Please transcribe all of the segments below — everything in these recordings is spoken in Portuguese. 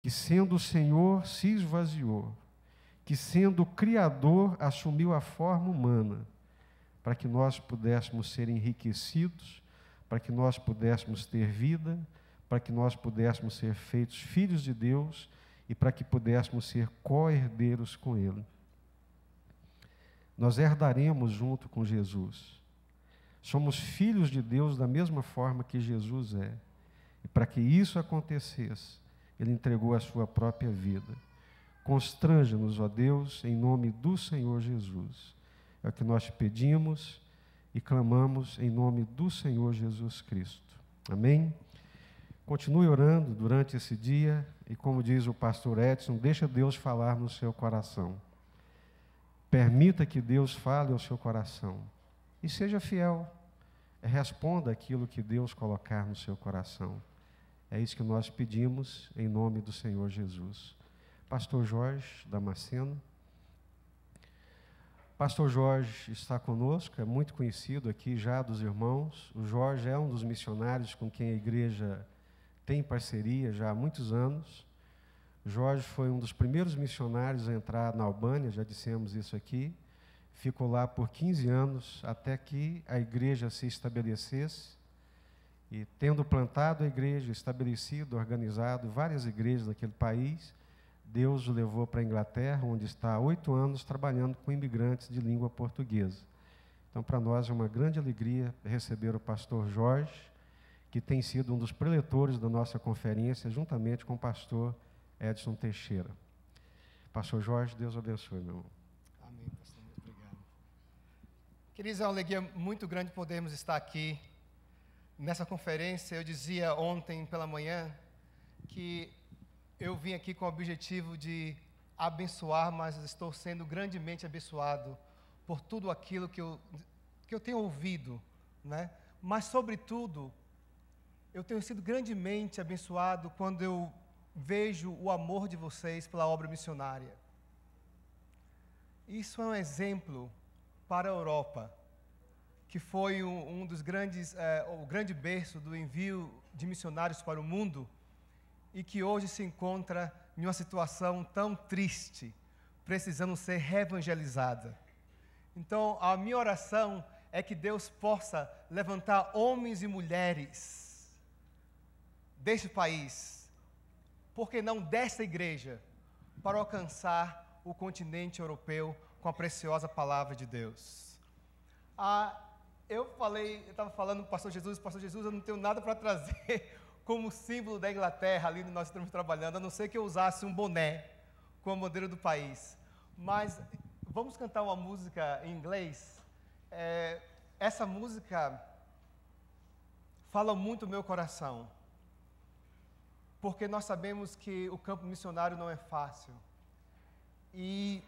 que sendo o Senhor se esvaziou, que sendo o Criador assumiu a forma humana, para que nós pudéssemos ser enriquecidos, para que nós pudéssemos ter vida, para que nós pudéssemos ser feitos filhos de Deus e para que pudéssemos ser co-herdeiros com Ele. Nós herdaremos junto com Jesus. Somos filhos de Deus da mesma forma que Jesus é. E para que isso acontecesse, Ele entregou a sua própria vida. Constranja-nos, ó Deus, em nome do Senhor Jesus. É o que nós te pedimos e clamamos em nome do Senhor Jesus Cristo. Amém? Continue orando durante esse dia e, como diz o pastor Edson, deixa Deus falar no seu coração. Permita que Deus fale ao seu coração e seja fiel. Responda aquilo que Deus colocar no seu coração. É isso que nós pedimos em nome do Senhor Jesus. Pastor Jorge Damasceno. Pastor Jorge está conosco, é muito conhecido aqui já dos irmãos. O Jorge é um dos missionários com quem a igreja tem parceria já há muitos anos. Jorge foi um dos primeiros missionários a entrar na Albânia, já dissemos isso aqui. Ficou lá por 15 anos até que a igreja se estabelecesse. E tendo plantado a igreja, estabelecido, organizado várias igrejas naquele país, Deus o levou para a Inglaterra, onde está há 8 anos trabalhando com imigrantes de língua portuguesa. Então, para nós é uma grande alegria receber o pastor Jorge, que tem sido um dos preletores da nossa conferência, juntamente com o pastor Edson Teixeira. Pastor Jorge, Deus abençoe, meu irmão. Amém, pastor, muito obrigado. Queridos, é uma alegria muito grande podermos estar aqui nessa conferência. Eu dizia ontem pela manhã que eu vim aqui com o objetivo de abençoar, mas estou sendo grandemente abençoado por tudo aquilo que eu tenho ouvido, né? Mas, sobretudo, eu tenho sido grandemente abençoado quando eu vejo o amor de vocês pela obra missionária. Isso é um exemplo para a Europa, que foi um dos grandes, o grande berço do envio de missionários para o mundo, e que hoje se encontra em uma situação tão triste, precisando ser reevangelizada. Então, a minha oração é que Deus possa levantar homens e mulheres deste país, por que não desta igreja, para alcançar o continente europeu com a preciosa palavra de Deus. Eu estava falando para o pastor Jesus, eu não tenho nada para trazer como símbolo da Inglaterra, ali onde nós estamos trabalhando, a não ser que eu usasse um boné com a bandeira do país. Mas vamos cantar uma música em inglês. Essa música fala muito o meu coração, porque nós sabemos que o campo missionário não é fácil. E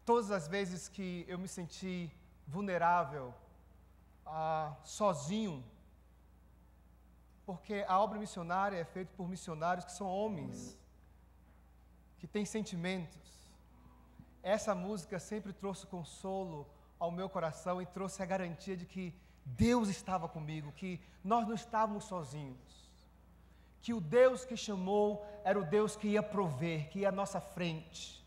todas as vezes que eu me senti vulnerável, sozinho, porque a obra missionária é feita por missionários que são homens, que têm sentimentos. Essa música sempre trouxe consolo ao meu coração e trouxe a garantia de que Deus estava comigo, que nós não estávamos sozinhos, que o Deus que chamou era o Deus que ia prover, que ia à nossa frente.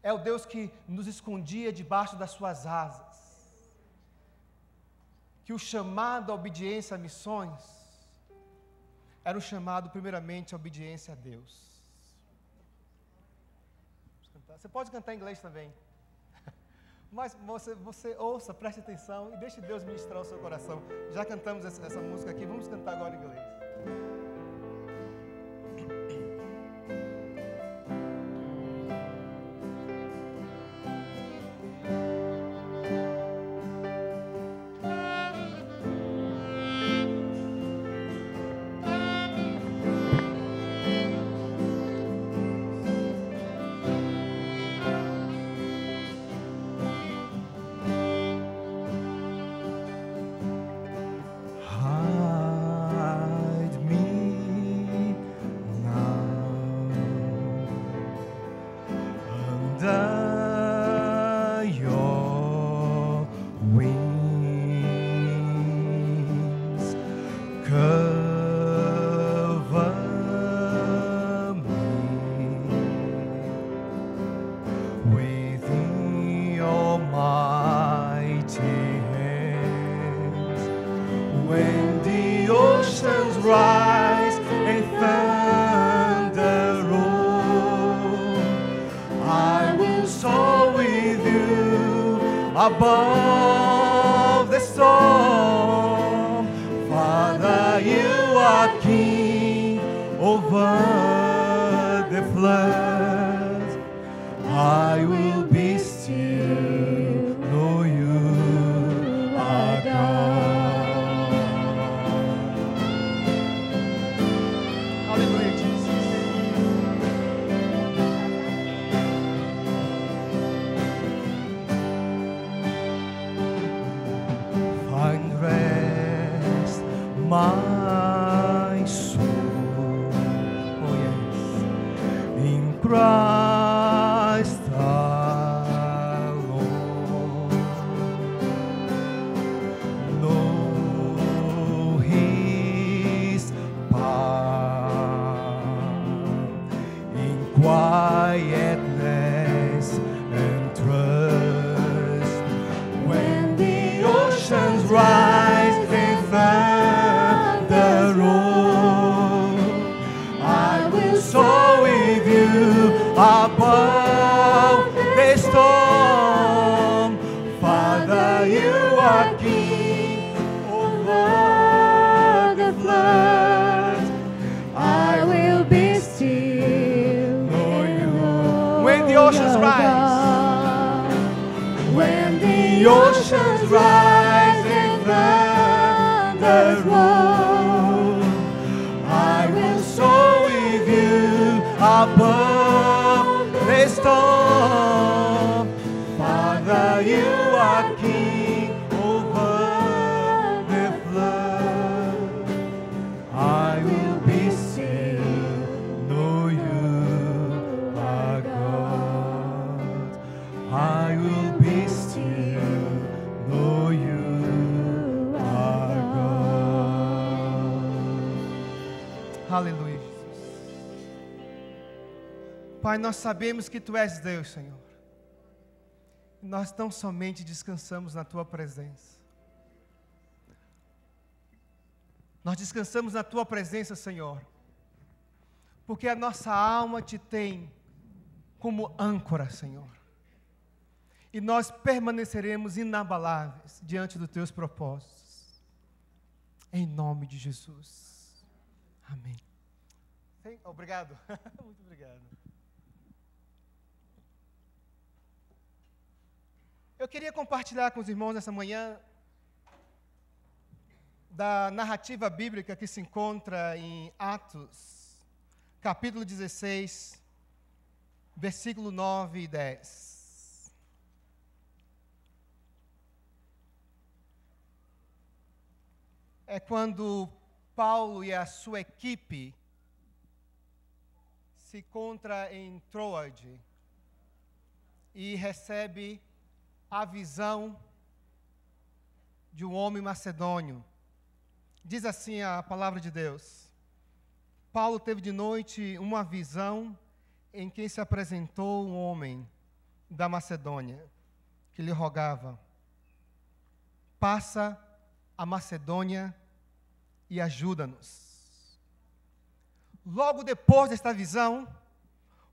É o Deus que nos escondia debaixo das suas asas. Que o chamado à obediência a missões era um chamado, primeiramente, à obediência a Deus. Você pode cantar em inglês também. Mas você ouça, preste atenção e deixe Deus ministrar o seu coração. Já cantamos essa música aqui, vamos cantar agora em inglês. Hide me above the storm. Father, you are king over the floods. I will be still, know you are God. Hallelujah, Jesus. Find rest, my soul, oh yes, in Christ alone. Know His power in quietness and trust. When the oceans rise and thunder roll, I will soar with you above the storm. Father, you are king over the floods. I will be still, know you. When the oceans rise, when the oceans rise and thunder roll, I will soar with you above the storm. Father, you are king over the flood. I will be still, know you are God. I will be still, know you are God. Aleluia, Jesus. Pai, nós sabemos que Tu és Deus, Senhor. Nós tão somente descansamos na Tua presença. Nós descansamos na Tua presença, Senhor, porque a nossa alma Te tem como âncora, Senhor. E nós permaneceremos inabaláveis diante dos Teus propósitos. Em nome de Jesus. Amém. Obrigado. Muito obrigado. Eu queria compartilhar com os irmãos nessa manhã da narrativa bíblica que se encontra em Atos, capítulo 16, versículo 9 e 10. É quando Paulo e a sua equipe se encontram em Troade e recebe a visão de um homem macedônio. Diz assim a palavra de Deus: Paulo teve de noite uma visão em que se apresentou um homem da Macedônia, que lhe rogava: passa a Macedônia e ajuda-nos. Logo depois desta visão,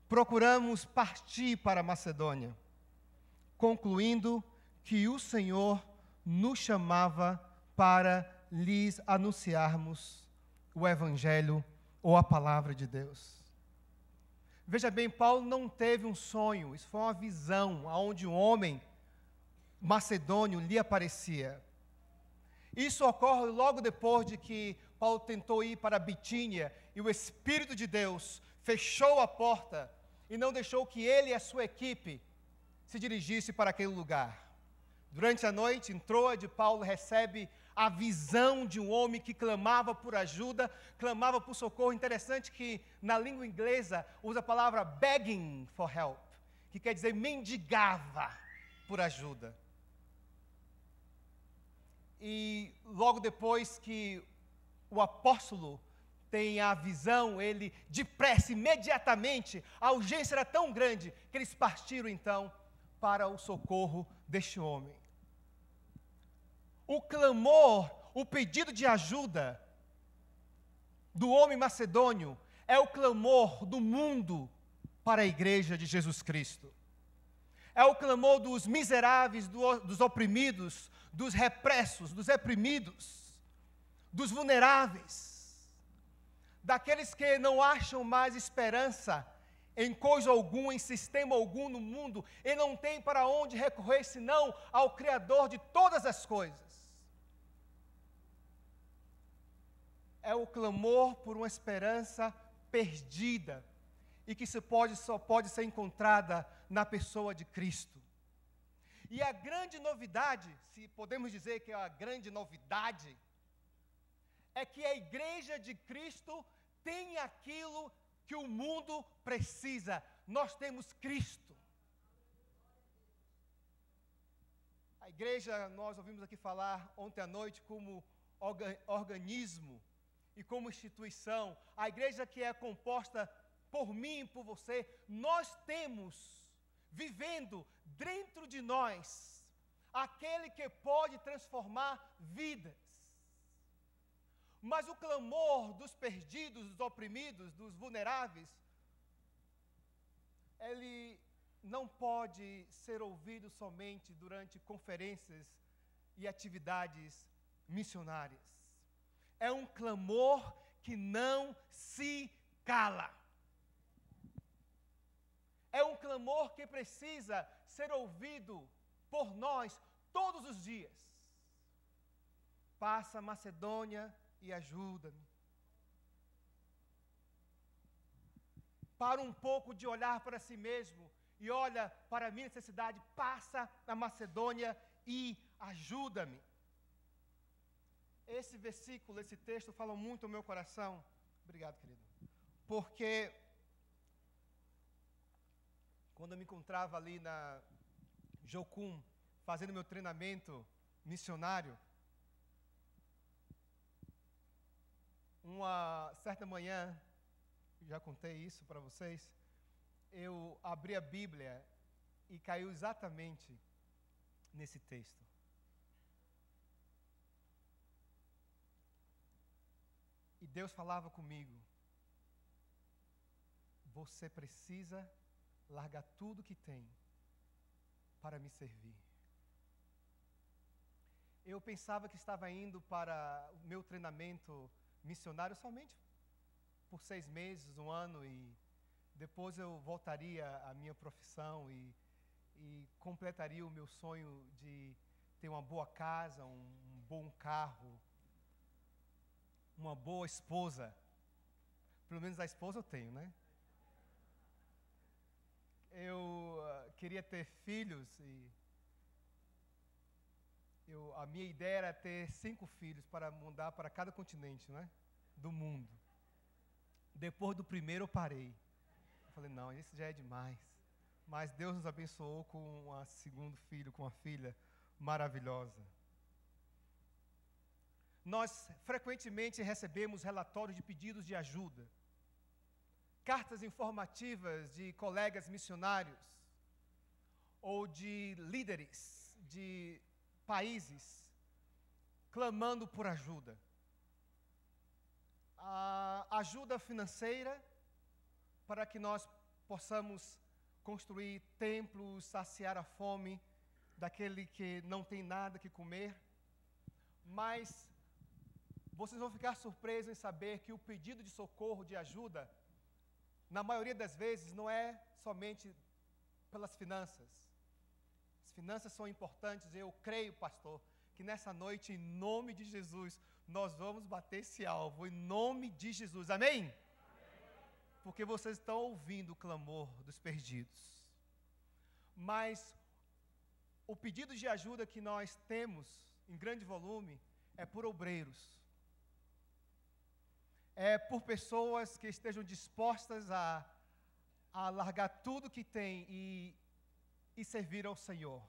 procuramos partir para a Macedônia, concluindo que o Senhor nos chamava para lhes anunciarmos o Evangelho ou a palavra de Deus. Veja bem, Paulo não teve um sonho, isso foi uma visão, onde um homem macedônio lhe aparecia. Isso ocorre logo depois de que Paulo tentou ir para a Bitínia e o Espírito de Deus fechou a porta e não deixou que ele e a sua equipe se dirigisse para aquele lugar. Durante a noite, em Troade, Paulo recebe a visão de um homem que clamava por ajuda, clamava por socorro. Interessante que na língua inglesa usa a palavra begging for help, que quer dizer mendigava por ajuda. E logo depois que o apóstolo tem a visão, ele depressa, imediatamente, a urgência era tão grande que eles partiram então para o socorro deste homem. O clamor, o pedido de ajuda do homem macedônio é o clamor do mundo para a igreja de Jesus Cristo. É o clamor dos miseráveis, dos oprimidos, dos repressos, dos reprimidos, dos vulneráveis, daqueles que não acham mais esperança em coisa alguma, em sistema algum no mundo, e não tem para onde recorrer senão ao Criador de todas as coisas. É o clamor por uma esperança perdida e que só pode ser encontrada na pessoa de Cristo. E a grande novidade, se podemos dizer que é a grande novidade, é que a igreja de Cristo tem aquilo que o mundo precisa. Nós temos Cristo. A igreja, nós ouvimos aqui falar ontem à noite como organismo e como instituição. A igreja que é composta por mim e por você, nós temos vivendo dentro de nós aquele que pode transformar vidas. Mas o clamor dos perdidos, dos oprimidos, dos vulneráveis, ele não pode ser ouvido somente durante conferências e atividades missionárias. É um clamor que não se cala. É um clamor que precisa ser ouvido por nós todos os dias. Passa a Macedônia e ajuda-me. Para um pouco de olhar para si mesmo e olha para a minha necessidade, passa a Macedônia e ajuda-me. Esse versículo, esse texto fala muito ao meu coração. Obrigado, querido. Porque quando eu me encontrava ali na Jocum, fazendo meu treinamento missionário, uma certa manhã, já contei isso para vocês, eu abri a Bíblia e caiu exatamente nesse texto. E Deus falava comigo: você precisa largar tudo que tem para me servir. Eu pensava que estava indo para o meu treinamento missionário somente por 6 meses, 1 ano, e depois eu voltaria à minha profissão e completaria o meu sonho de ter uma boa casa, um bom carro, uma boa esposa. Pelo menos a esposa eu tenho, né? Eu queria ter filhos e a minha ideia era ter 5 filhos para mandar para cada continente, né, do mundo. Depois do primeiro eu parei. Eu falei, não, isso já é demais. Mas Deus nos abençoou com um segundo filho, com uma filha maravilhosa. Nós frequentemente recebemos relatórios de pedidos de ajuda, cartas informativas de colegas missionários ou de líderes de países clamando por ajuda. A ajuda financeira para que nós possamos construir templos, saciar a fome daquele que não tem nada que comer. Mas vocês vão ficar surpresos em saber que o pedido de socorro, de ajuda, na maioria das vezes não é somente pelas finanças. As finanças são importantes, eu creio, pastor, que nessa noite, em nome de Jesus, nós vamos bater esse alvo, em nome de Jesus, amém? Amém. Porque vocês estão ouvindo o clamor dos perdidos. Mas o pedido de ajuda que nós temos, em grande volume, é por obreiros. É por pessoas que estejam dispostas a largar tudo que tem e servir ao Senhor.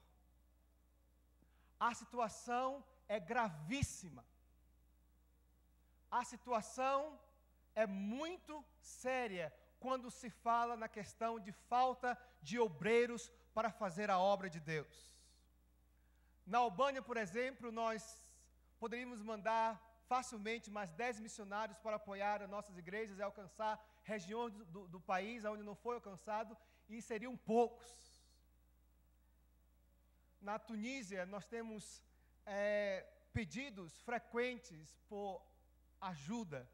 A situação é gravíssima. A situação é muito séria quando se fala na questão de falta de obreiros para fazer a obra de Deus. Na Albânia, por exemplo, nós poderíamos mandar facilmente mais 10 missionários para apoiar as nossas igrejas e alcançar regiões do país onde não foi alcançado, e seriam poucos. Na Tunísia, nós temos pedidos frequentes por ajuda.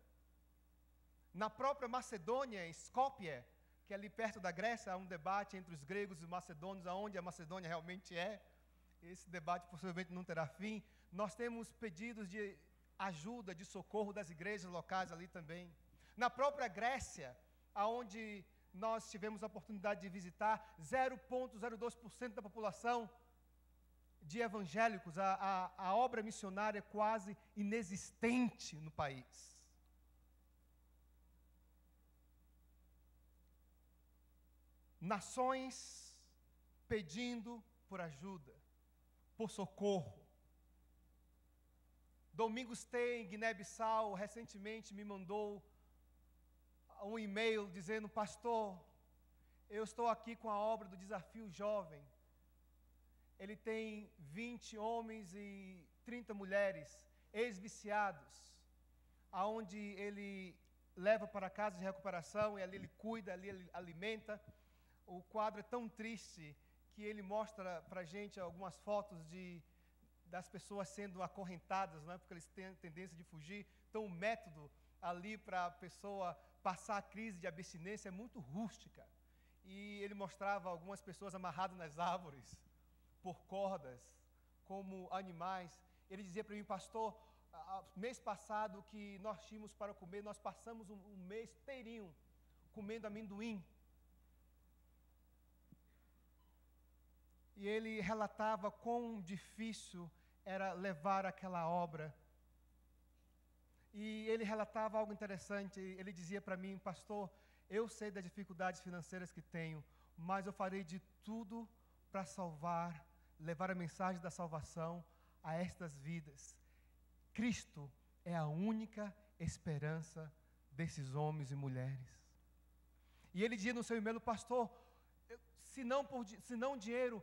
Na própria Macedônia, em Skopje, que é ali perto da Grécia, há um debate entre os gregos e os macedônios, aonde a Macedônia realmente é. Esse debate possivelmente não terá fim. Nós temos pedidos de ajuda, de socorro das igrejas locais ali também. Na própria Grécia, aonde nós tivemos a oportunidade de visitar, 0,02% da população de evangélicos, a obra missionária é quase inexistente no país. Nações pedindo por ajuda, por socorro. Domingos T, em Guiné-Bissau, recentemente me mandou um e-mail dizendo: pastor, eu estou aqui com a obra do Desafio Jovem. Ele tem 20 homens e 30 mulheres, ex-viciados, aonde ele leva para casa de recuperação, e ali ele cuida, ali ele alimenta. O quadro é tão triste que ele mostra para a gente algumas fotos das pessoas sendo acorrentadas, não é? Porque eles têm a tendência de fugir. Então, o método ali para a pessoa passar a crise de abstinência é muito rústica. E ele mostrava algumas pessoas amarradas nas árvores, por cordas, como animais. Ele dizia para mim: pastor, mês passado que nós tínhamos para comer, nós passamos um mês inteirinho comendo amendoim. E ele relatava quão difícil era levar aquela obra. E ele relatava algo interessante. Ele dizia para mim: pastor, eu sei das dificuldades financeiras que tenho, mas eu farei de tudo para levar a mensagem da salvação a estas vidas. Cristo é a única esperança desses homens e mulheres. E ele dizia no seu e-mail: pastor, se não dinheiro,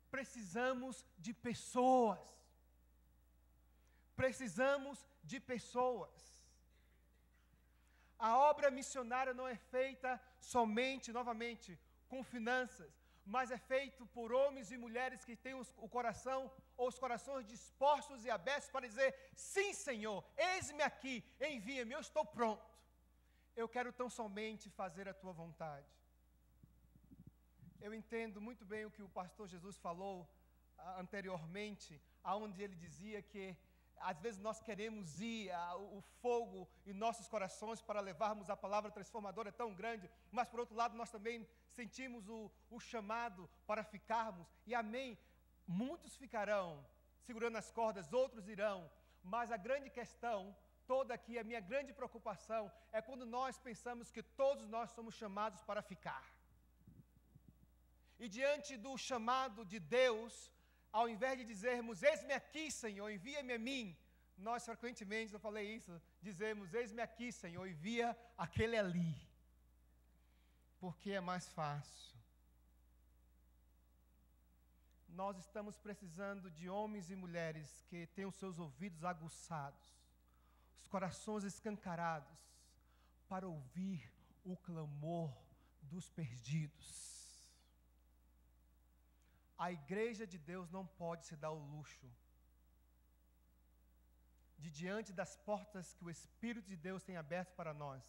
precisamos de pessoas. Precisamos de pessoas. A obra missionária não é feita somente, novamente, com finanças, mas é feito por homens e mulheres que têm os corações dispostos e abertos para dizer: sim, Senhor, eis-me aqui, envia-me, eu estou pronto. Eu quero tão somente fazer a tua vontade. Eu entendo muito bem o que o pastor Jesus falou anteriormente, aonde ele dizia que às vezes nós queremos ir, o fogo em nossos corações para levarmos a palavra transformadora é tão grande, mas por outro lado nós também sentimos o chamado para ficarmos, e amém, muitos ficarão segurando as cordas, outros irão, mas a grande questão toda aqui, a minha grande preocupação é quando nós pensamos que todos nós somos chamados para ficar. E diante do chamado de Deus, ao invés de dizermos: eis-me aqui, Senhor, envia-me a mim, nós frequentemente, eu falei isso, dizemos: eis-me aqui, Senhor, envia aquele ali, porque é mais fácil. Nós estamos precisando de homens e mulheres que tenham os seus ouvidos aguçados, os corações escancarados, para ouvir o clamor dos perdidos. A igreja de Deus não pode se dar o luxo de, diante das portas que o Espírito de Deus tem aberto para nós,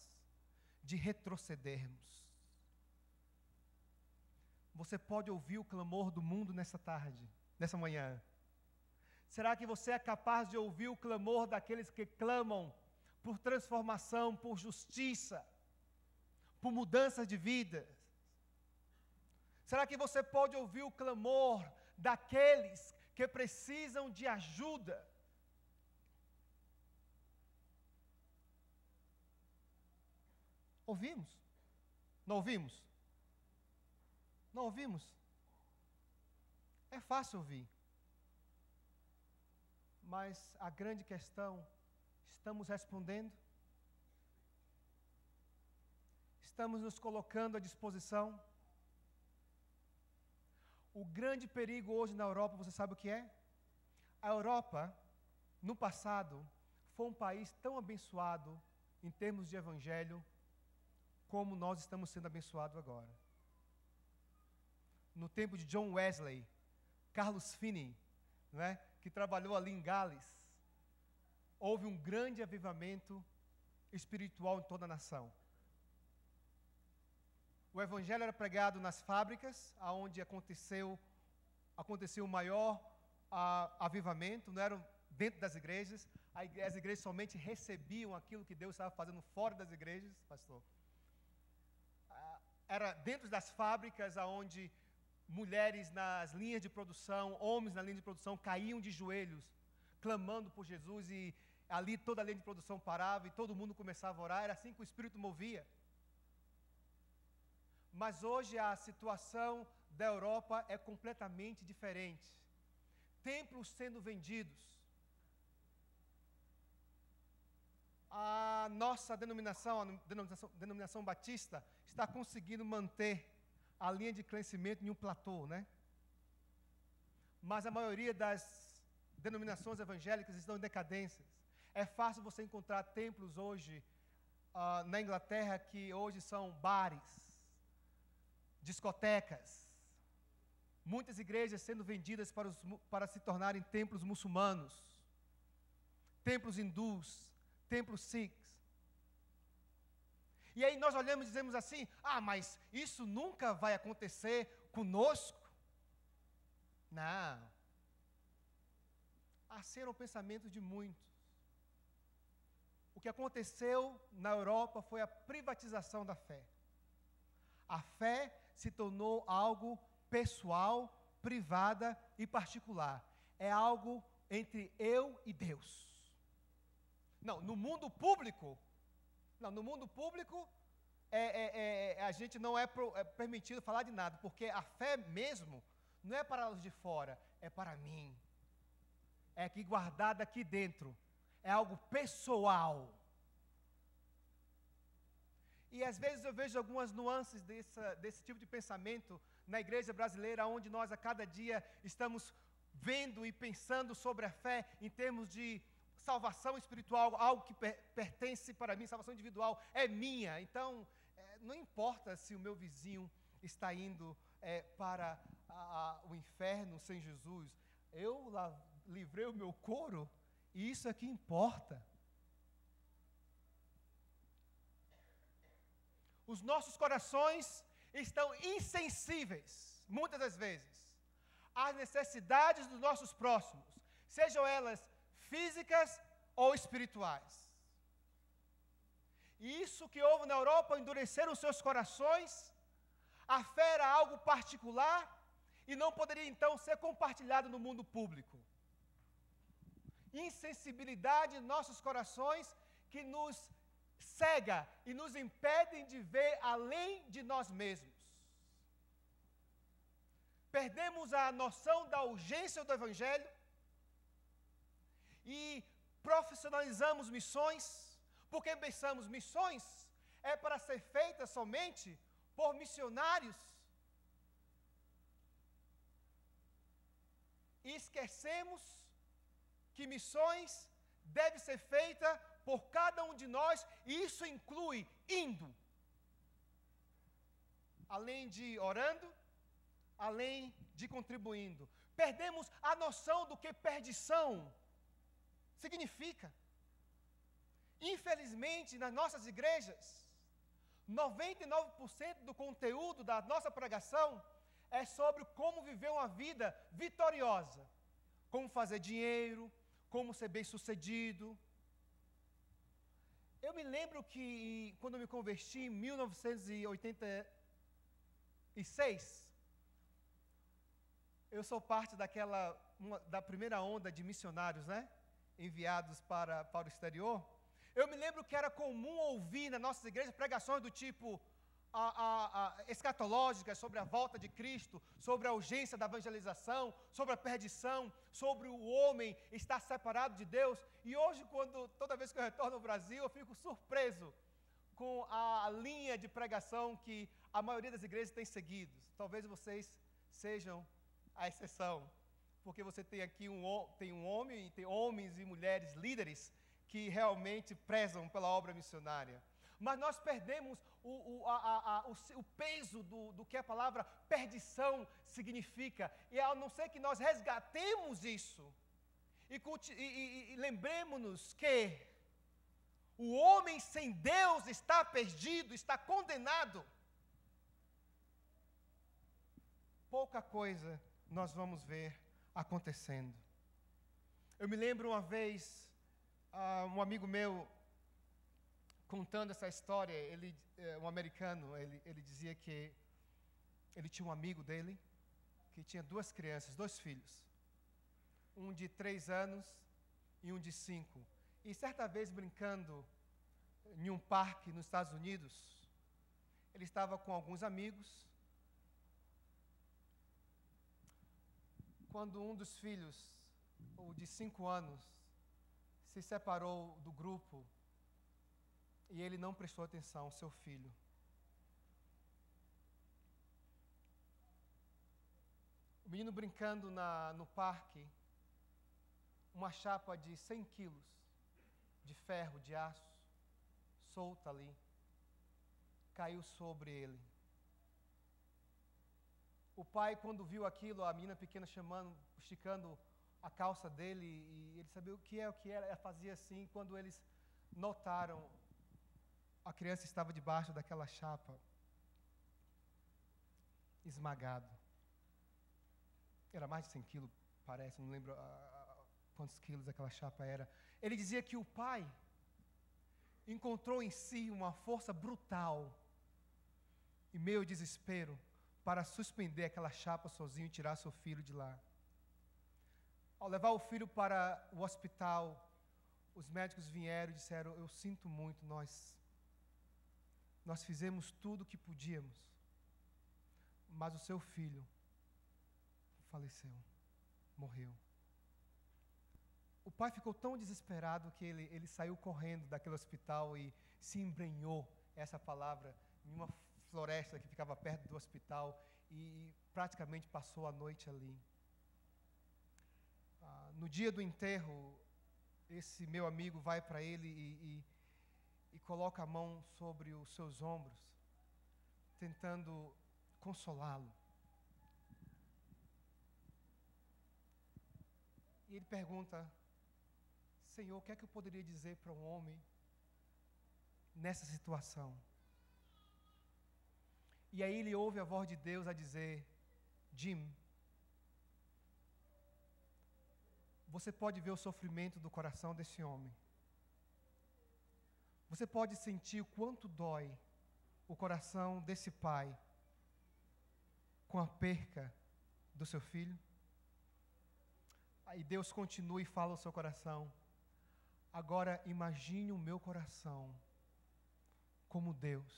de retrocedermos. Você pode ouvir o clamor do mundo nessa tarde, nessa manhã. Será que você é capaz de ouvir o clamor daqueles que clamam por transformação, por justiça, por mudança de vida? Será que você pode ouvir o clamor daqueles que precisam de ajuda? Ouvimos? Não ouvimos? Não ouvimos? É fácil ouvir. Mas a grande questão, estamos respondendo? Estamos nos colocando à disposição? O grande perigo hoje na Europa, você sabe o que é? A Europa, no passado, foi um país tão abençoado em termos de evangelho, como nós estamos sendo abençoados agora. No tempo de John Wesley, Carlos Finney, não é? Que trabalhou ali em Gales. Houve um grande avivamento espiritual em toda a nação. O evangelho era pregado nas fábricas, onde aconteceu o maior avivamento, não eram dentro das igrejas. As igrejas somente recebiam aquilo que Deus estava fazendo fora das igrejas, pastor. Era dentro das fábricas, onde mulheres nas linhas de produção, homens na linha de produção caíam de joelhos, clamando por Jesus, e ali toda a linha de produção parava e todo mundo começava a orar. Era assim que o Espírito movia. Mas hoje a situação da Europa é completamente diferente. Templos sendo vendidos. A nossa denominação batista, está conseguindo manter a linha de crescimento em um platô, né? Mas a maioria das denominações evangélicas estão em decadências. É fácil você encontrar templos hoje na Inglaterra que hoje são bares, discotecas, muitas igrejas sendo vendidas para se tornarem templos muçulmanos, templos hindus, templos sikhs. E aí nós olhamos e dizemos assim: mas isso nunca vai acontecer conosco. Não. Assim era o pensamento de muitos. O que aconteceu na Europa foi a privatização da fé. A fé se tornou algo pessoal, privada e particular. É algo entre eu e Deus. No mundo público, a gente não é permitido falar de nada, porque a fé mesmo não é para os de fora, é para mim. É aqui guardada aqui dentro. É algo pessoal. E às vezes eu vejo algumas nuances desse tipo de pensamento na igreja brasileira, onde nós a cada dia estamos vendo e pensando sobre a fé em termos de salvação espiritual, algo que pertence para mim, salvação individual, é minha. Então, não importa se o meu vizinho está indo para o inferno sem Jesus, eu livrei o meu couro e isso é que importa. Os nossos corações estão insensíveis, muitas das vezes, às necessidades dos nossos próximos, sejam elas físicas ou espirituais. E isso que houve na Europa, endureceram os seus corações. A fé era algo particular e não poderia então ser compartilhado no mundo público. Insensibilidade em nossos corações que nos cega e nos impedem de ver além de nós mesmos. Perdemos a noção da urgência do Evangelho e profissionalizamos missões, porque pensamos missões é para ser feita somente por missionários. E esquecemos que missões deve ser feita por cada um de nós, e isso inclui indo, além de orando, além de contribuindo. Perdemos a noção do que perdição significa. Infelizmente, nas nossas igrejas, 99% do conteúdo da nossa pregação é sobre como viver uma vida vitoriosa, como fazer dinheiro, como ser bem-sucedido. Eu me lembro que quando eu me converti em 1986, eu sou parte da primeira onda de missionários, né? Enviados para o exterior. Eu me lembro que era comum ouvir nas nossas igrejas pregações do tipo escatológicas sobre a volta de Cristo, sobre a urgência da evangelização, sobre a perdição, sobre o homem estar separado de Deus. E hoje, toda vez que eu retorno ao Brasil, eu fico surpreso com a linha de pregação que a maioria das igrejas tem seguido. Talvez vocês sejam a exceção, porque você tem aqui tem homens e mulheres líderes que realmente prezam pela obra missionária. mas nós perdemos o peso do que a palavra perdição significa. E a não ser que nós resgatemos isso, e lembremos que o homem sem Deus está perdido, está condenado, pouca coisa nós vamos ver acontecendo. Eu me lembro uma vez, um amigo meu contando essa história, um americano, ele dizia que ele tinha um amigo dele que tinha 2 crianças, 2 filhos, um de 3 anos e um de 5. E certa vez brincando em um parque nos Estados Unidos, ele estava com alguns amigos, quando um dos filhos, o de 5 anos, se separou do grupo e ele não prestou atenção ao seu filho. O menino brincando no parque, uma chapa de 100 quilos de ferro, de aço, solta ali, caiu sobre ele. O pai, quando viu aquilo, a menina pequena esticando a calça dele, e ele sabia o que era, ela fazia assim. Quando eles notaram, a criança estava debaixo daquela chapa, esmagado. Era mais de 100 quilos, parece, não lembro quantos quilos aquela chapa era. Ele dizia que o pai encontrou em si uma força brutal, em meio ao desespero, para suspender aquela chapa sozinho e tirar seu filho de lá. Ao levar o filho para o hospital, os médicos vieram e disseram: eu sinto muito, nós fizemos tudo o que podíamos, mas o seu filho faleceu, morreu. O pai ficou tão desesperado que ele saiu correndo daquele hospital e se embrenhou, essa palavra, em uma floresta que ficava perto do hospital, e praticamente passou a noite ali. No dia do enterro, esse meu amigo vai para ele e coloca a mão sobre os seus ombros, tentando consolá-lo. E ele pergunta: Senhor, o que é que eu poderia dizer para um homem nessa situação? E aí ele ouve a voz de Deus a dizer: Jim, você pode ver o sofrimento do coração desse homem. Você pode sentir o quanto dói o coração desse pai com a perca do seu filho. Aí Deus continua e fala ao seu coração: agora imagine o meu coração como Deus,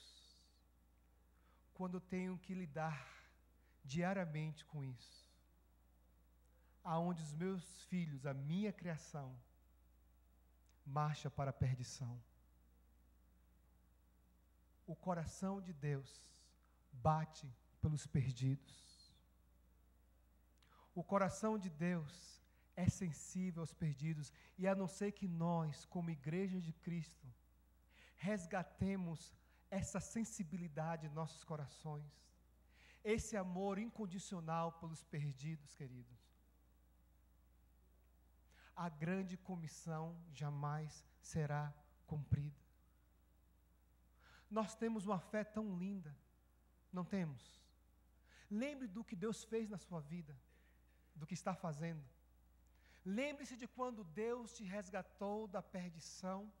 quando eu tenho que lidar diariamente com isso, aonde os meus filhos, a minha criação, marcha para a perdição. O coração de Deus bate pelos perdidos. O coração de Deus é sensível aos perdidos, e a não ser que nós, como igreja de Cristo, resgatemos essa sensibilidade em nossos corações, esse amor incondicional pelos perdidos, queridos, a grande comissão jamais será cumprida. Nós temos uma fé tão linda, não temos? Lembre do que Deus fez na sua vida, do que está fazendo. Lembre-se de quando Deus te resgatou da perdição,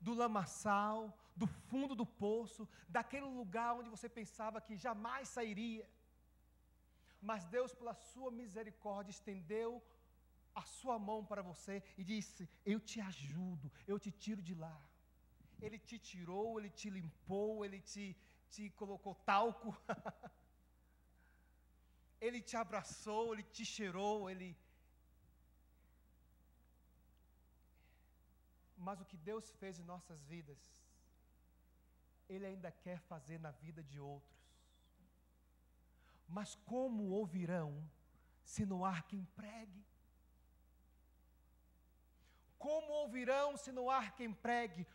do lamaçal, do fundo do poço, daquele lugar onde você pensava que jamais sairia. Mas Deus, pela sua misericórdia, estendeu a sua mão para você e disse: eu te ajudo, eu te tiro de lá. Ele te tirou, Ele te limpou, Ele te colocou talco, Ele te abraçou, Ele te cheirou, Mas o que Deus fez em nossas vidas, Ele ainda quer fazer na vida de outros. Mas como ouvirão, se não há quem pregue? Como ouvirão, se não há quem pregue?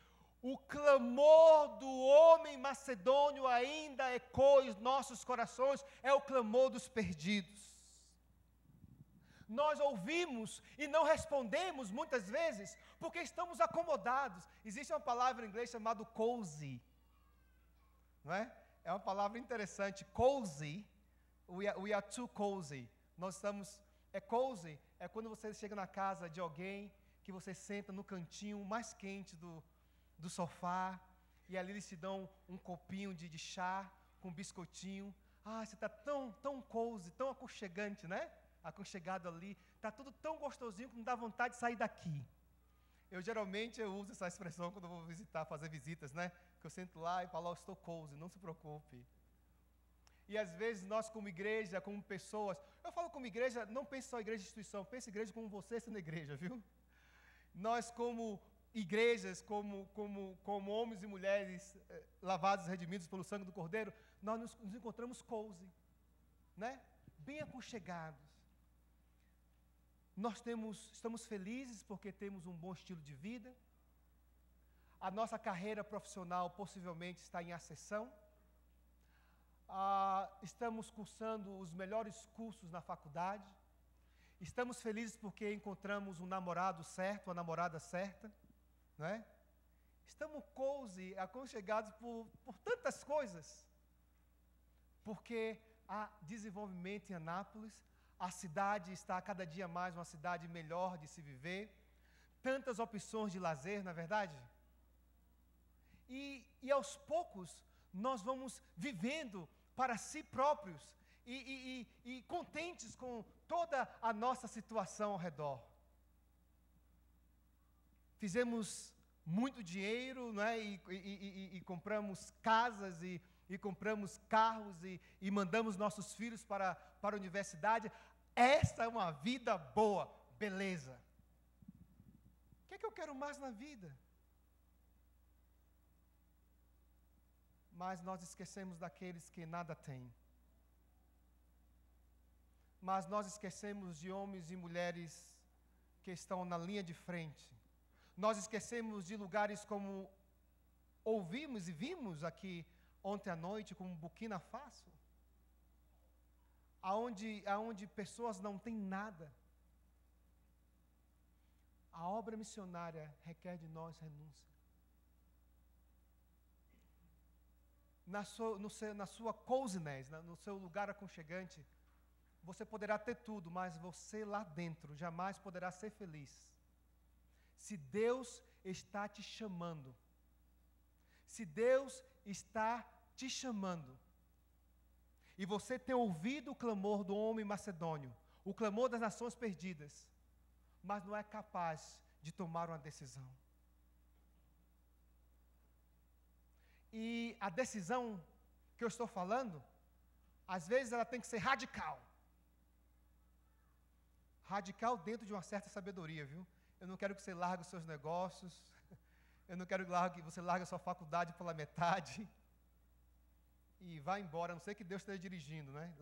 o clamor do homem macedônio ainda ecoa em nossos corações, é o clamor dos perdidos. Nós ouvimos e não respondemos muitas vezes porque estamos acomodados. Existe uma palavra em inglês chamada cozy, não é? É uma palavra interessante, cozy. We are too cozy. Nós estamos, cozy é quando você chega na casa de alguém que você senta no cantinho mais quente do sofá e ali eles te dão um copinho de chá com biscoitinho. Você está tão cozy, tão aconchegante, né? Aconchegado ali, está tudo tão gostosinho que não dá vontade de sair daqui. Geralmente eu uso essa expressão quando eu vou fazer visitas, né? Que eu sento lá e falo, estou cozy, não se preocupe. E às vezes nós como igreja, como pessoas, eu falo como igreja, não pense só igreja de instituição, pense igreja como você sendo igreja, viu? Nós como igrejas, como homens e mulheres lavados e redimidos pelo sangue do Cordeiro, nós nos encontramos cozy, né? Bem aconchegados. Nós estamos felizes porque temos um bom estilo de vida. A nossa carreira profissional possivelmente está em ascensão. Estamos cursando os melhores cursos na faculdade. Estamos felizes porque encontramos um namorado certo, uma namorada certa, não é? Estamos cozy, aconchegados por tantas coisas. Porque há desenvolvimento em Anápolis. A cidade está cada dia mais uma cidade melhor de se viver. Tantas opções de lazer, não é verdade? E aos poucos nós vamos vivendo para si próprios e contentes com toda a nossa situação ao redor. Fizemos muito dinheiro, né? E compramos casas e compramos carros e mandamos nossos filhos para a universidade. Esta é uma vida boa, beleza. O que é que eu quero mais na vida? Mas nós esquecemos daqueles que nada têm. Mas nós esquecemos de homens e mulheres que estão na linha de frente. Nós esquecemos de lugares como ouvimos e vimos aqui ontem à noite, como Burkina Faso, aonde pessoas não têm nada. A obra missionária requer de nós renúncia. Na sua coziness, no seu lugar aconchegante, você poderá ter tudo, mas você lá dentro jamais poderá ser feliz. Se Deus está te chamando, se Deus está te chamando, e você tem ouvido o clamor do homem macedônio, o clamor das nações perdidas, mas não é capaz de tomar uma decisão. E a decisão que eu estou falando, às vezes ela tem que ser radical. Radical dentro de uma certa sabedoria, viu? Eu não quero que você largue os seus negócios, eu não quero que você largue a sua faculdade pela metade e vá embora, a não ser que Deus esteja dirigindo, né?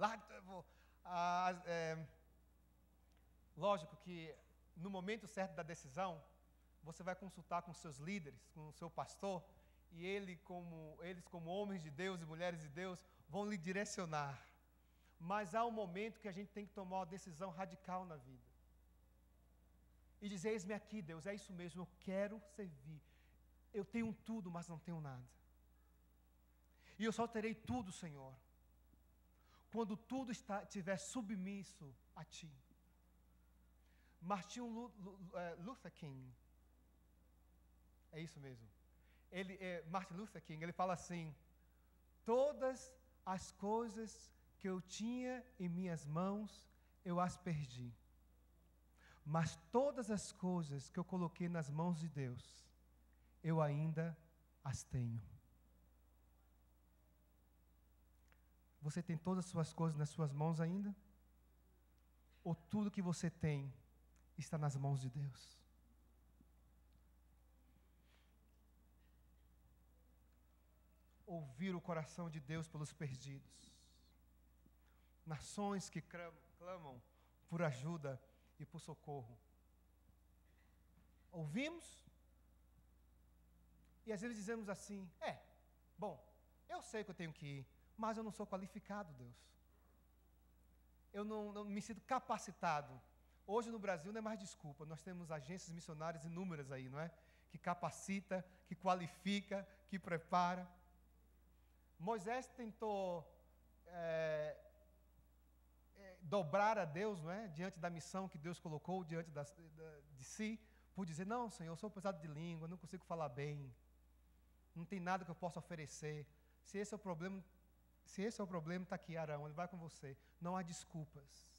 Lógico que no momento certo da decisão, você vai consultar com seus líderes, com o seu pastor, e eles como homens de Deus e mulheres de Deus, vão lhe direcionar. Mas há um momento que a gente tem que tomar uma decisão radical na vida. E dizer, eis-me aqui, Deus, é isso mesmo, eu quero servir. Eu tenho tudo, mas não tenho nada. E eu só terei tudo, Senhor, quando tudo estiver submisso a Ti. Martin Luther King, é isso mesmo. Martin Luther King, ele fala assim, todas as coisas que eu tinha em minhas mãos, eu as perdi. Mas todas as coisas que eu coloquei nas mãos de Deus, eu ainda as tenho. Você tem todas as suas coisas nas suas mãos ainda? Ou tudo que você tem está nas mãos de Deus? Ouvir o coração de Deus pelos perdidos. Nações que clamam por ajuda e por socorro. Ouvimos? E às vezes dizemos assim, bom, eu sei que eu tenho que ir, mas eu não sou qualificado, Deus. Eu não me sinto capacitado. Hoje no Brasil não é mais desculpa, nós temos agências missionárias inúmeras aí, não é? Que capacita, que qualifica, que prepara. Moisés tentou dobrar a Deus, não é? Diante da missão que Deus colocou diante de si, por dizer, não, Senhor, eu sou pesado de língua, não consigo falar bem, não tem nada que eu possa oferecer. Se esse é o problema, está aqui Arão, ele vai com você. Não há desculpas.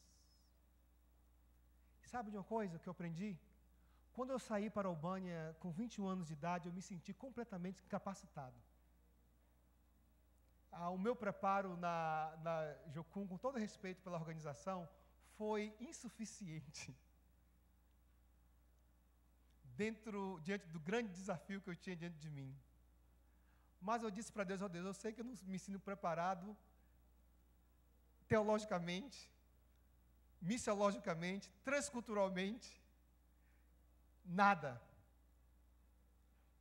Sabe de uma coisa que eu aprendi? Quando eu saí para a Albânia com 21 anos de idade, eu me senti completamente incapacitado. O meu preparo na Jocum, com todo respeito pela organização, foi insuficiente. Diante do grande desafio que eu tinha diante de mim. Mas eu disse para Deus, Deus, eu sei que eu não me sinto preparado teologicamente, missiologicamente, transculturalmente, nada.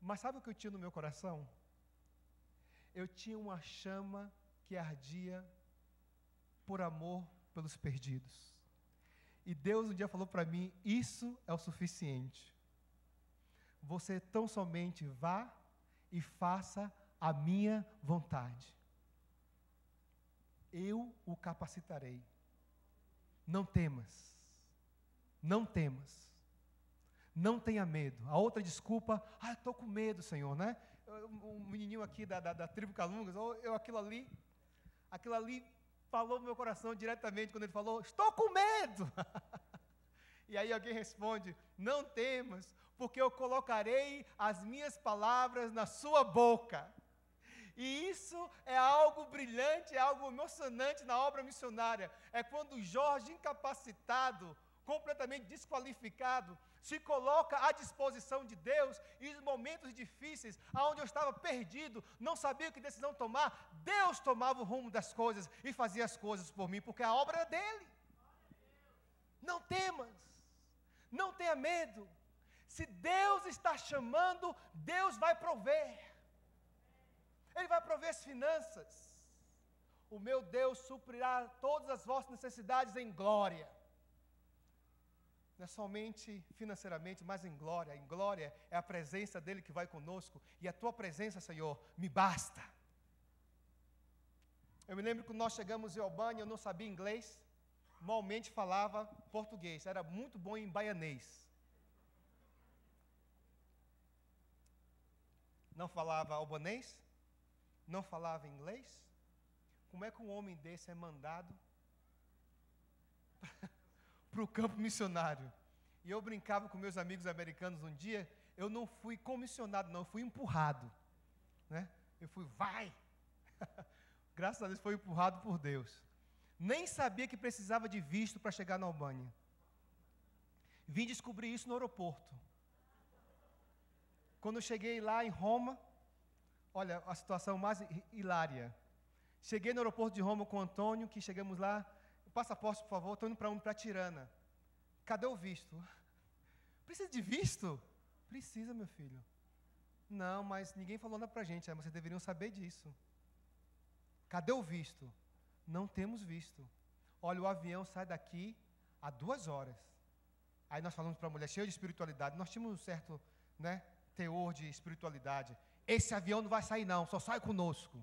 Mas sabe o que eu tinha no meu coração? Eu tinha uma chama que ardia por amor pelos perdidos. E Deus um dia falou para mim, isso é o suficiente. Você tão somente vá e faça a minha vontade. Eu o capacitarei. Não temas. Não temas. Não tenha medo. A outra desculpa, eu estou com medo, Senhor, né? Um menininho aqui da tribo Calungas, aquilo ali falou no meu coração diretamente quando ele falou, estou com medo. E aí alguém responde, não temas, porque eu colocarei as minhas palavras na sua boca. E isso é algo brilhante, é algo emocionante na obra missionária. É quando o Jorge, incapacitado, completamente desqualificado, se coloca à disposição de Deus, e em momentos difíceis, onde eu estava perdido, não sabia que decisão tomar, Deus tomava o rumo das coisas e fazia as coisas por mim, porque a obra era dele. Não temas, não tenha medo. Se Deus está chamando, Deus vai prover. Ele vai prover as finanças. O meu Deus suprirá todas as vossas necessidades em glória. Não é somente financeiramente, mas em glória. Em glória é a presença dele que vai conosco. E a tua presença, Senhor, me basta. Eu me lembro que nós chegamos em Albânia, eu não sabia inglês, malmente falava português. Era muito bom em baianês. Não falava albanês, não falava inglês. Como é que um homem desse é mandado para o campo missionário? E eu brincava com meus amigos americanos um dia, eu não fui comissionado não, eu fui empurrado, né? Eu fui, vai! Graças a Deus foi empurrado por Deus. Nem sabia que precisava de visto para chegar na Albânia. Vim descobrir isso no aeroporto. Quando eu cheguei lá em Roma, olha, a situação mais hilária. Cheguei no aeroporto de Roma com o Antônio, que chegamos lá, passaporte, por favor, estou indo para Tirana. Cadê o visto? Precisa de visto? Precisa, meu filho. Não, mas ninguém falou nada para a gente, vocês deveriam saber disso. Cadê o visto? Não temos visto. Olha, o avião sai daqui há 2 horas. Aí nós falamos para a mulher, cheia de espiritualidade, nós tínhamos um certo, teor de espiritualidade. Esse avião não vai sair não, só sai conosco.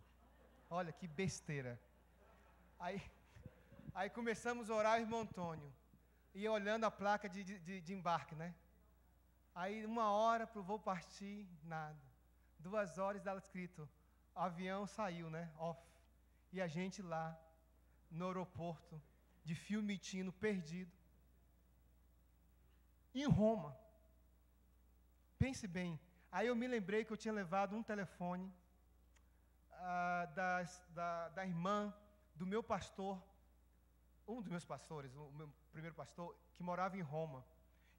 Olha, que besteira. Aí começamos a orar, irmão Antônio, e olhando a placa de embarque, né? Aí 1 hora para o voo partir, nada. 2 horas estava escrito, o avião saiu, né? Off. E a gente lá, no aeroporto, de Fiumicino, perdido. Em Roma. Pense bem, aí eu me lembrei que eu tinha levado um telefone da irmã do meu pastor, um dos meus pastores, o meu primeiro pastor, que morava em Roma.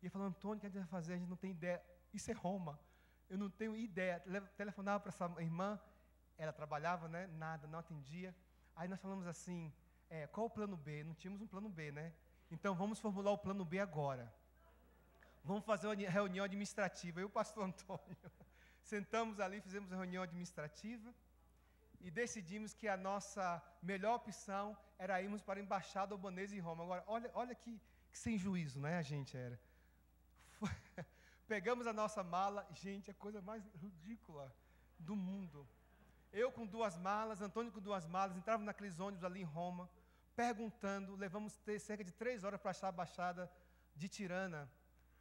E ele falou, Antônio, o que a gente vai fazer? A gente não tem ideia. Isso é Roma. Eu não tenho ideia. Telefonava para essa irmã, ela trabalhava, né? Nada, não atendia. Aí nós falamos assim, qual o plano B? Não tínhamos um plano B, né? Então vamos formular o plano B agora. Vamos fazer uma reunião administrativa. E o pastor Antônio Sentamos ali, fizemos a reunião administrativa e decidimos que a nossa melhor opção era irmos para a Embaixada Albanesa em Roma. Agora, olha que sem juízo, né, a gente era. Pegamos a nossa mala, gente, a coisa mais ridícula do mundo. Eu com 2 malas, Antônio com 2 malas, entrávamos naqueles ônibus ali em Roma, perguntando, levamos cerca de 3 horas para achar a Baixada de Tirana,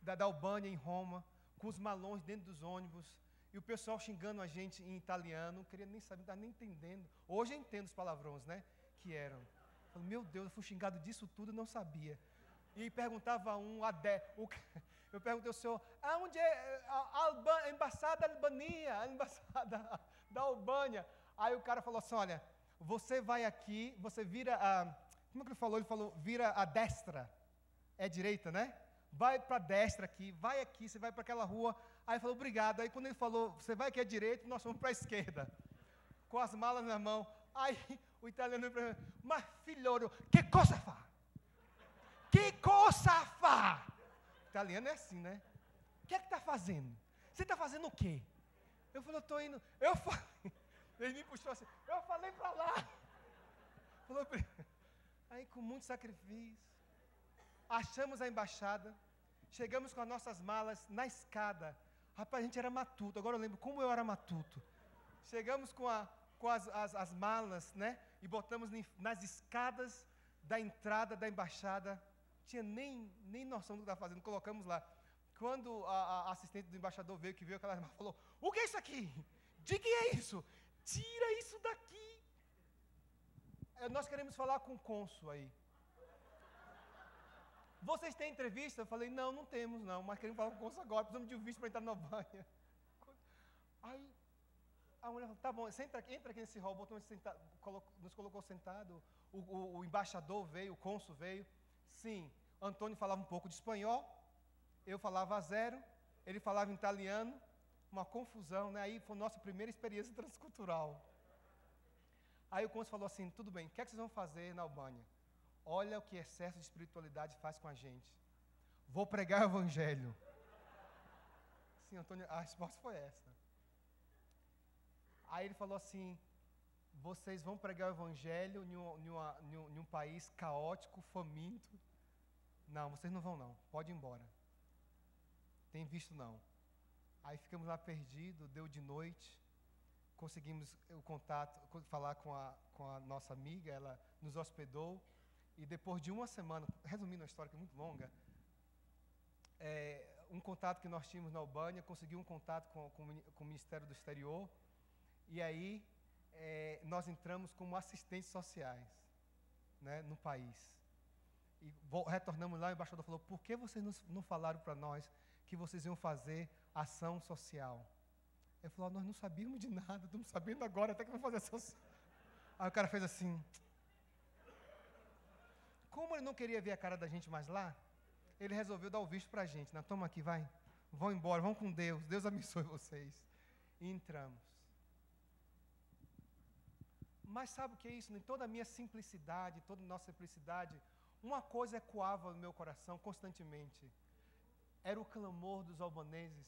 da Albânia em Roma, com os malões dentro dos ônibus, e o pessoal xingando a gente em italiano, não queria nem saber, não estava nem entendendo. Hoje eu entendo os palavrões, né, que eram. Eu falei, meu Deus, eu fui xingado disso tudo, não sabia. E perguntava eu perguntei ao senhor, aonde é a embaixada da Albânia, a embaixada da Albânia? Aí o cara falou assim, olha, você vai aqui, você vira como é que ele falou? Ele falou, vira a destra, é direita, né? Vai para a destra aqui, vai aqui, você vai para aquela rua. Aí ele falou, obrigado. Aí quando ele falou, você vai aqui à direita, nós vamos para a esquerda, com as malas na mão. Aí o italiano falou, mas filhoro, que coisa faz? Que coisa faz? Italiano é assim, né? O que é que está fazendo? Você está fazendo o quê? Eu falei, eu estou indo. Ele me puxou assim, eu falei para lá. Falou, aí com muito sacrifício, achamos a embaixada, chegamos com as nossas malas na escada. Rapaz, a gente era matuto, agora eu lembro como eu era matuto. Chegamos com as malas, né? E botamos nas escadas da entrada da embaixada. Tinha nem noção do que estava fazendo, colocamos lá. Quando a assistente do embaixador veio, que viu aquela irmã, falou, o que é isso aqui? De que é isso? Tira isso daqui. Nós queremos falar com o cônsul aí. Vocês têm entrevista? Eu falei, não temos não, mas queremos falar com o cônsul agora, precisamos de um visto para entrar na Albânia. Aí a mulher falou, tá bom, entra aqui nesse hall, nos colocou sentado, o embaixador veio, o cônsul veio. Sim, Antônio falava um pouco de espanhol, eu falava 0, ele falava italiano, uma confusão, né? Aí foi a nossa primeira experiência transcultural. Aí o cônsul falou assim, tudo bem, o que é que vocês vão fazer na Albânia? Olha o que excesso de espiritualidade faz com a gente. Vou pregar o evangelho. Sim, Antônio, a resposta foi essa. Aí ele falou assim, vocês vão pregar o evangelho em um país caótico, faminto. Não, vocês não vão não, pode ir embora. Tem visto não. Aí ficamos lá perdidos, deu de noite, conseguimos o contato, falar com a nossa amiga, ela nos hospedou, e depois de 1 semana, resumindo a história que é muito longa, um contato que nós tínhamos na Albânia, consegui um contato com o Ministério do Exterior, e aí nós entramos como assistentes sociais, né, no país. E retornamos lá, o embaixador falou, por que vocês não falaram para nós que vocês iam fazer ação social? Ele falou, nós não sabíamos de nada, estamos sabendo agora, até que vamos fazer ação social. Aí o cara fez assim. Como ele não queria ver a cara da gente mais lá, ele resolveu dar o visto para a gente. Né? Toma aqui, vai. Vão embora, vão com Deus. Deus abençoe vocês. E entramos. Mas sabe o que é isso? Em toda a minha simplicidade, toda a nossa simplicidade, uma coisa ecoava no meu coração constantemente. Era o clamor dos albaneses.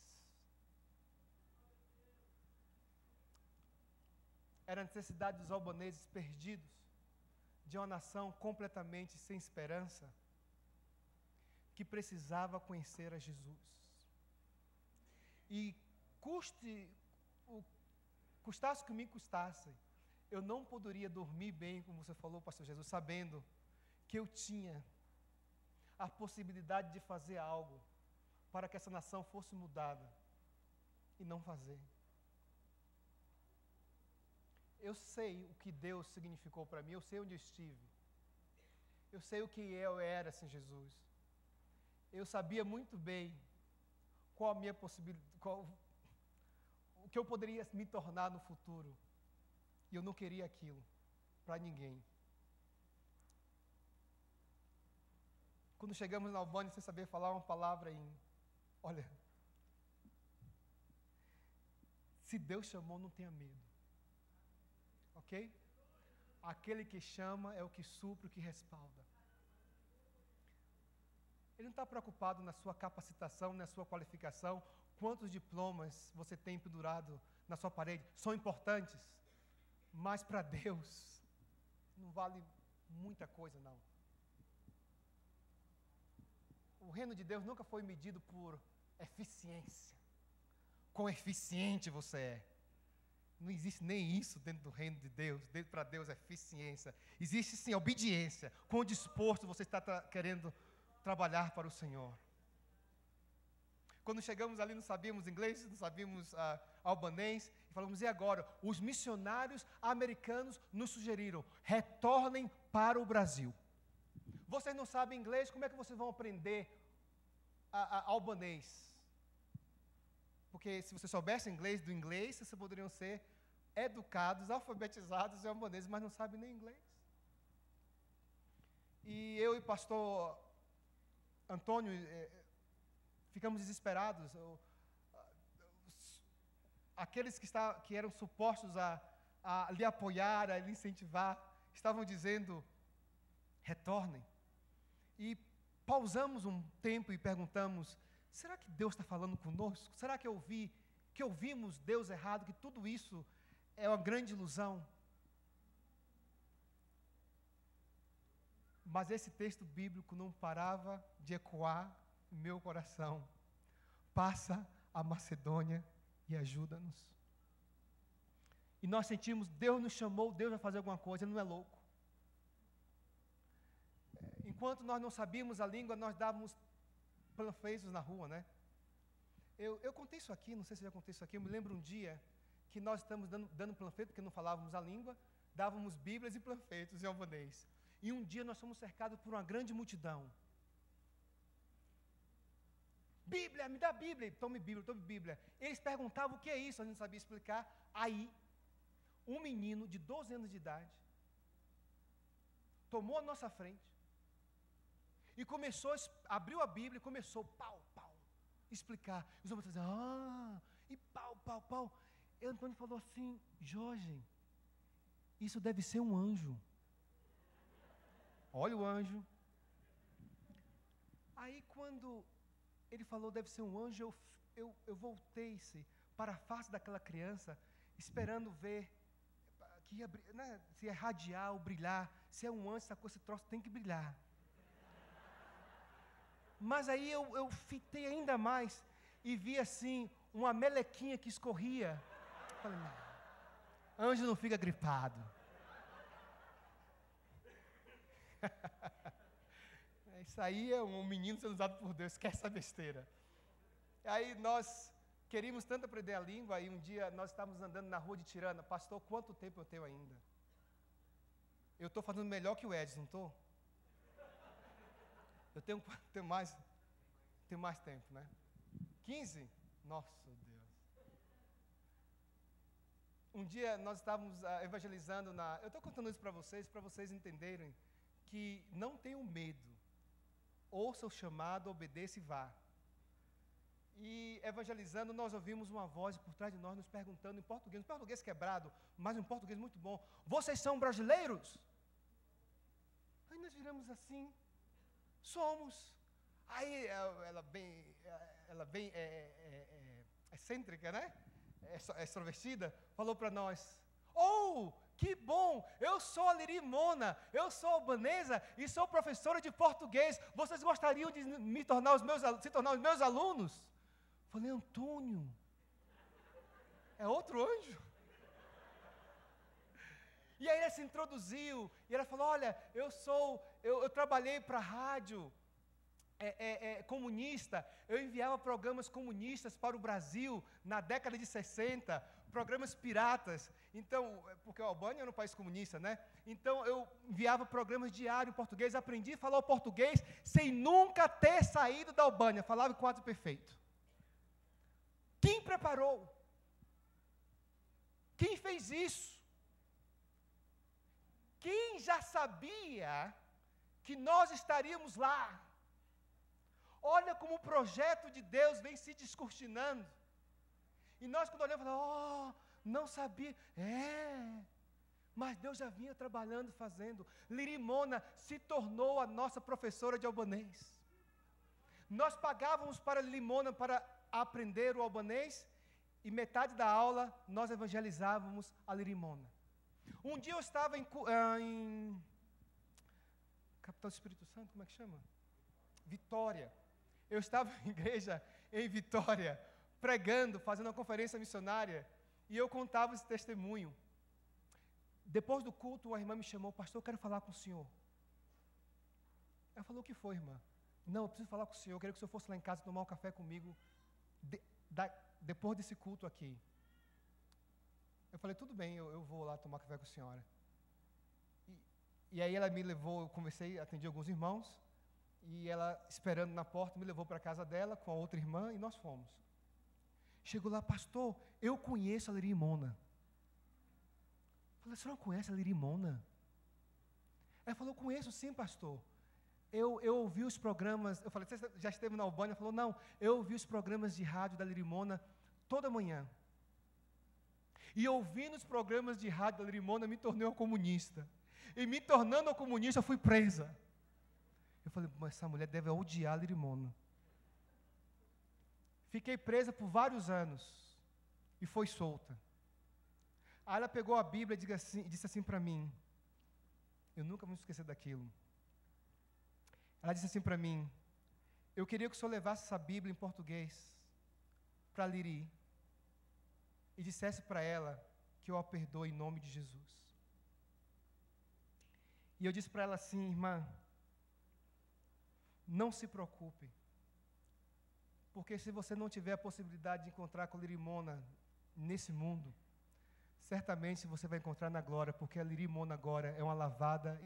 Era a necessidade dos albaneses perdidos, de uma nação completamente sem esperança, que precisava conhecer a Jesus. E custasse o que me custasse, eu não poderia dormir bem, como você falou, pastor Jesus, sabendo que eu tinha a possibilidade de fazer algo para que essa nação fosse mudada e não fazer. Eu sei o que Deus significou para mim, eu sei onde eu estive. Eu sei o que eu era sem Jesus. Eu sabia muito bem qual a minha possibilidade, o que eu poderia me tornar no futuro. E eu não queria aquilo para ninguém. Quando chegamos na Albânia, sem saber falar uma palavra olha, se Deus chamou, não tenha medo. Ok? Aquele que chama é o que supre, o que respalda. Ele não está preocupado na sua capacitação, na sua qualificação, quantos diplomas você tem pendurado na sua parede, são importantes, mas para Deus não vale muita coisa, não. O reino de Deus nunca foi medido por eficiência. Quão eficiente você é. Não existe nem isso dentro do reino de Deus. Para Deus é eficiência. Existe sim obediência. Quão disposto você está querendo trabalhar para o Senhor. Quando chegamos ali não sabíamos inglês, não sabíamos albanês. E falamos, e agora? Os missionários americanos nos sugeriram, retornem para o Brasil. Vocês não sabem inglês, como é que vocês vão aprender albanês? Porque se você soubesse inglês, vocês poderiam ser educados, alfabetizados em albanês, mas não sabem nem inglês. E eu e o pastor Antônio ficamos desesperados. Aqueles que eram supostos a lhe apoiar, a lhe incentivar, estavam dizendo, retornem. E pausamos um tempo e perguntamos, será que Deus está falando conosco? Será que ouvimos Deus errado, que tudo isso é uma grande ilusão? Mas esse texto bíblico não parava de ecoar em meu coração. Passa a Macedônia e ajuda-nos. E nós sentimos, Deus nos chamou, Deus vai fazer alguma coisa, Ele não é louco. Enquanto nós não sabíamos a língua, nós dávamos panfletos na rua, né? Eu contei isso aqui, não sei se eu já contei isso aqui, eu me lembro um dia que nós estamos dando panfleto, porque não falávamos a língua, dávamos bíblias e panfletos em albanês. E um dia nós fomos cercados por uma grande multidão. Bíblia, me dá Bíblia, tome Bíblia. Eles perguntavam o que é isso, a gente não sabia explicar. Aí, um menino de 12 anos de idade, tomou a nossa frente, e começou, abriu a Bíblia e começou, explicar. Os outros diziam, e pau. E Antônio falou assim, Jorge, isso deve ser um anjo. Olha o anjo. Aí quando ele falou, deve ser um anjo, eu voltei-se para a face daquela criança, esperando ver que ia, né, se ia radiar ou brilhar. Se é um anjo, esse troço tem que brilhar. Mas aí eu fitei ainda mais e vi assim, uma melequinha que escorria. Falei, não, anjo não fica gripado. Isso aí é um menino sendo usado por Deus, esquece essa besteira. Aí nós queríamos tanto aprender a língua, e um dia nós estávamos andando na rua de Tirana. Pastor, quanto tempo eu tenho ainda? Eu estou fazendo melhor que o Edson, não estou? Eu tenho mais tempo, né? 15? Nossa, Deus. Um dia nós estávamos evangelizando eu estou contando isso para vocês entenderem que não tenham medo. Ouça o chamado, obedeça e vá. E evangelizando, nós ouvimos uma voz por trás de nós nos perguntando em português, um português quebrado, mas um português muito bom. Vocês são brasileiros? Aí nós viramos assim, somos. Aí ela bem excêntrica, né? Extrovertida, falou para nós, que bom, eu sou a Lirimona, eu sou albanesa e sou professora de português, vocês gostariam de se tornar os meus alunos? Falei, Antônio, é outro anjo? E aí ela se introduziu, e ela falou, olha, eu trabalhei para a rádio comunista, eu enviava programas comunistas para o Brasil na década de 60, programas piratas, então, porque a Albânia era um país comunista, né? Então eu enviava programas diários em português, aprendi a falar o português sem nunca ter saído da Albânia, falava quase perfeito. Quem preparou? Quem fez isso? Quem já sabia que nós estaríamos lá? Olha como o projeto de Deus vem se descortinando. E nós quando olhamos, falamos, não sabia. Mas Deus já vinha trabalhando, fazendo. Lirimona se tornou a nossa professora de albanês. Nós pagávamos para Lirimona para a aprender o albanês e metade da aula nós evangelizávamos a Lirimona. Um dia eu estava em Capital do Espírito Santo, como é que chama? Vitória. Eu estava em igreja em Vitória, pregando, fazendo uma conferência missionária, e eu contava esse testemunho. Depois do culto, uma irmã me chamou: pastor, eu quero falar com o senhor. Ela falou: o que foi, irmã? Não, eu preciso falar com o senhor, eu queria que o senhor fosse lá em casa tomar um café comigo, depois desse culto aqui. Eu falei: tudo bem, eu vou lá tomar café com a senhora. E aí ela me levou, eu conversei, atendi alguns irmãos, e ela, esperando na porta, me levou para a casa dela com a outra irmã, e nós fomos. Chegou lá: pastor, eu conheço a Lirimona. Eu falei: você não conhece a Lirimona? Ela falou: conheço sim, pastor. Eu ouvi os programas, eu falei: você já esteve na Albânia? Ela falou: não, eu ouvi os programas de rádio da Lirimona toda manhã. E ouvindo os programas de rádio da Lirimona, me tornei uma comunista. E me tornando uma comunista, eu fui presa. Eu falei: mas essa mulher deve odiar a Lirimona. Fiquei presa por vários anos e foi solta. Aí ela pegou a Bíblia e disse assim para mim, eu nunca vou me esquecer daquilo. Ela disse assim para mim: eu queria que o senhor levasse essa Bíblia em português para Liri e dissesse para ela que eu a perdoo em nome de Jesus. E eu disse para ela assim: irmã, não se preocupe, porque se você não tiver a possibilidade de encontrar com a Lirimona nesse mundo, certamente você vai encontrar na glória, porque a Lirimona agora é uma lavada